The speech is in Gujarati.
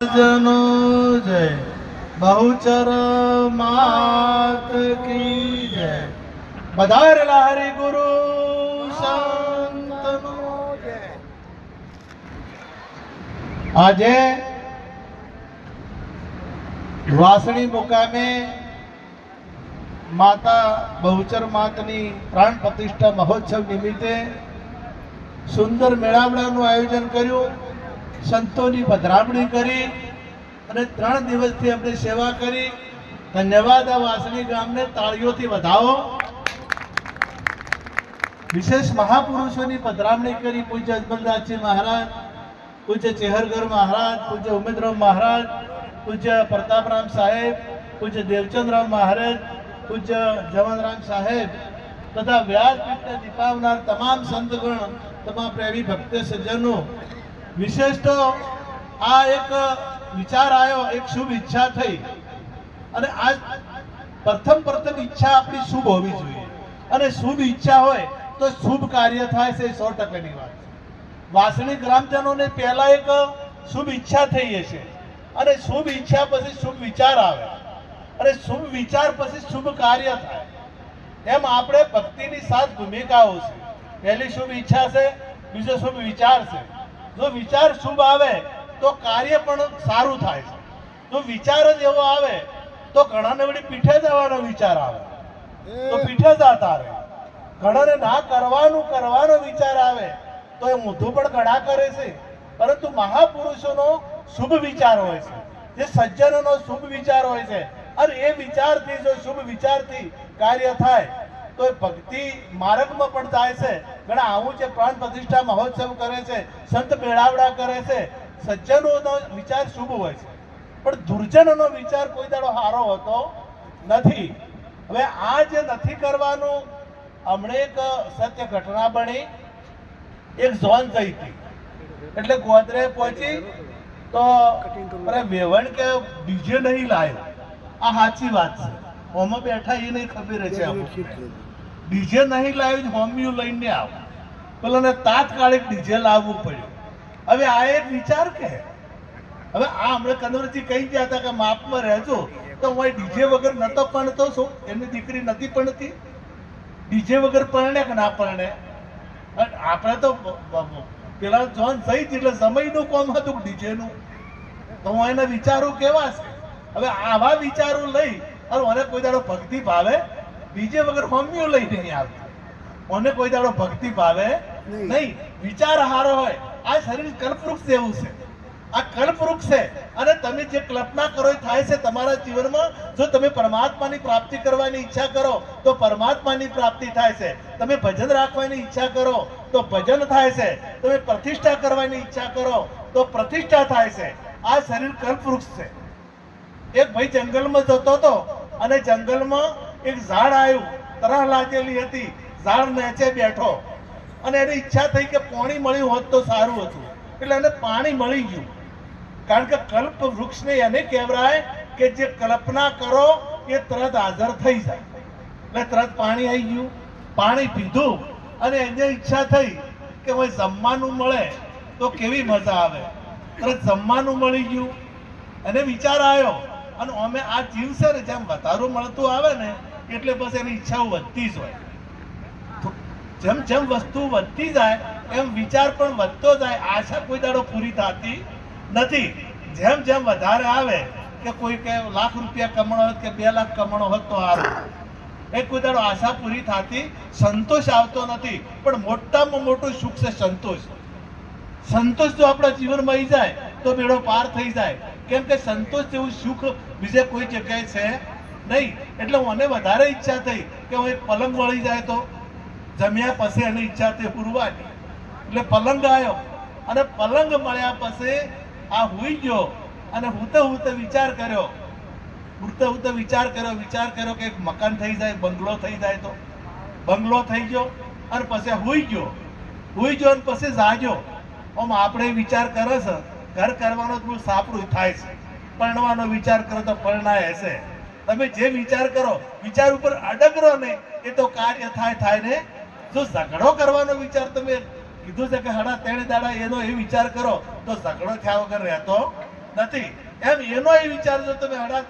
જનો જય બહુચર માત કી જય બધારેલા હરિ ગુરુ સંતનો જય। આજે વાસણી મુકામે માતા બહુચર માતની પ્રાણ પ્રતિષ્ઠા મહોત્સવ નિમિત્તે સુંદર મેળાવડાનું આયોજન કર્યું। સંતોની પધરામણી કરી અને 3 દિવસથી આપણે સેવા કરી। ધન્યવાદ આ વાસણી ગામને તાળીઓથી વધાવો। વિશેષ મહાપુરુષોની પધરામણી કરી। પૂજ્ય અજમલદાસજી મહારાજ, પૂજ્ય ચેહરગર મહારાજ, પૂજ્ય ઉમેદરામ મહારાજ, પૂજ્ય પ્રતાપરામ સાહેબ, પૂજ્ય દેવચંદરામ મહારાજ, પૂજ્ય જવાનરામ સાહેબ તથા વ્યાસપીઠને દીપાવનાર તમામ સંતગણ, તમામ પ્રેમી ભક્ત સજ્જનો। વિશેષ તો આ એક વિચાર આવ્યો, એક શુભ ઈચ્છા થઈ અને આજ પ્રથમ ઈચ્છા આપણી શુભ હોવી જોઈએ અને શુભ ઈચ્છા હોય તો શુભ કાર્ય થાય છે, 100%ની વાત છે। વાસણી ગ્રામજનોને પહેલા એક શુભ ઈચ્છા થઈ હશે અને શુભ ઈચ્છા પછી શુભ વિચાર આવે અને શુભ વિચાર પછી શુભ કાર્ય થાય। એમ આપણે ભક્તિની 7 ભૂમિકાઓ છે। પહેલી શુભ ઈચ્છા છે, બીજો શુભ વિચાર છે। જો વિચાર શુભ આવે તો કાર્ય પણ સારું થાય છે। જો વિચાર જ એવો આવે તો ઘણાને વળી પીઠે જવાનો વિચાર આવે તો પીઠે જતા રહે। ઘણાને ના કરવાનો વિચાર આવે તો એ મોઢું પણ ઘણા કરે છે। પરંતુ મહાપુરુષોનો શુભ વિચાર હોય છે, જે સજ્જનોનો શુભ વિચાર હોય છે અને એ વિચારથી જો શુભ વિચારથી કાર્ય થાય તો એ ભક્તિ માર્ગમાં પણ જાય છે। ઘણા આવું છે, પ્રાણ પ્રતિષ્ઠા મહોત્સવ કરે છે, સંત મેળાવડા કરે છે। સજ્જનોનો વિચાર શુભ હોય છે પણ દુર્જનોનો વિચાર કોઈ દાડો સારો હોતો નથી। હવે આ જે નથી કરવાનું, હમણે એક સત્ય ઘટના બની। એક ઝોન જઈ હતી એટલે ગોદરે પહોંચી તો વેવણ કે ડીજે નહીં લાવ્યો। આ સાચી વાત છે, હોમાં બેઠા એ નહીં ખબર છે। ડીજે નહીં લાવ્યું, હોમિયું લઈને આવ, પેલોને તાત્કાલિક ડીજે લાવવું પડ્યું। હવે આ એક વિચાર કે હવે આ હમણાં કનવરજી કહી ગયા હતા કે માપમાં રહેજો, તો હું ડીજે વગર નતો પરણતો છું, એમની દીકરી નથી પરણતી, ડીજે વગર પરણે કે ના પરણે? આપણે તો પેલા જોન થઈ એટલે સમયનું કોમ હતું ડીજેનું, તો હું એના વિચારો કેવા છે। હવે આવા વિચારો લઈ અને મને કોઈ દાડો ભક્તિ ભાવે, ડીજે વગર હોમિયો લઈ નહીં આવતી, મને કોઈ દાડો ભક્તિ ભાવે નહીં। વિચાર હારો હોય। આ શરીર કલ્પવૃક્ષ જેવું છે, આ કલ્પવૃક્ષ છે અને તમે જે કલ્પના કરો એ થાય છે તમારા જીવનમાં। જો તમે પરમાત્માની પ્રાપ્તિ કરવાની ઈચ્છા કરો તો પરમાત્માની પ્રાપ્તિ થાય છે। તમે ભજન રાખવાની ઈચ્છા કરો તો ભજન થાય છે। તમે પ્રતિષ્ઠા કરવાની ઈચ્છા કરો તો પ્રતિષ્ઠા થાય છે। આ શરીર કલ્પવૃક્ષ છે। એક ભાઈ જંગલમાં જતો હતો અને જંગલમાં એક ઝાડ આવ્યું, તરહ લાગેલી હતી, ઝાડ નીચે બેઠો અને એની ઈચ્છા થઈ કે પાણી મળ્યું હોત તો સારું હતું, એટલે એને પાણી મળી ગયું। કારણ કે કલ્પ વૃક્ષને એને કહેવાય કે જે કલ્પના કરો એ તરત હાજર થઈ જાય, એટલે તરત પાણી આવી ગયું। પાણી પીધું અને એને ઈચ્છા થઈ કે ભાઈ જમવાનું મળે તો કેવી મજા આવે, તરત જમવાનું મળી ગયું। એને વિચાર આવ્યો અને અમે આ જીવ છે ને, જેમ વધારો મળતું આવે ને એટલે બસ એની ઈચ્છાઓ વધતી જ હોય। જેમ જેમ વસ્તુ વધતી જાય એમ વિચાર પણ વધતો જાય। આશા કોઈ દાડો પૂરી થતી નથી। જેમ જેમ વધારે આવે કે કોઈ કે લાખ રૂપિયા કમાણો હોત કે 2 લાખ કમાણો હોત તો સારું, એ કોઈ દાડો આશા પૂરી થતી, સંતોષ આવતો નથી। પણ મોટામાં મોટું સુખ છે સંતોષ। સંતોષ જો આપણા જીવનમાં આવી જાય તો બેડો પાર થઈ જાય, કેમ કે સંતોષ જેવું સુખ બીજે કોઈ જગ્યાએ છે નહીં। એટલે મને વધારે ઈચ્છા થઈ કે હું એક પલંગ મળી જાય તો જમ્યા પછી એની ઈચ્છા થઈ પૂરવાની, એટલે પલંગ આવ્યો અને પલંગ મળ્યા પછી આ હુઈ ગયો અને હુતે વિચાર કર્યો, વિચાર કર્યો કે એક મકાન થઈ જાય, બંગલો થઈ જાય તો બંગલો થઈ ગયો અને પછી હુઈ ગયો અને પછી જાગ્યો। આમ આપણે વિચાર કરે છે, ઘર કરવાનો થોડું સાપડું થાય છે, પરણવાનો વિચાર કરો તો પરણાય હશે। તમે જે વિચાર કરો, વિચાર ઉપર અડગરો નહીં, એ તો કાર્ય થાય ને। જો ઝઘડો કરવાનો વિચાર તમે કીધું છે કે હડા 3 દાડા એનો એ વિચાર કરો તો ઝઘડો થયા વગર રહેતો નથી. એમ એનો વિચાર જો તમે 3.5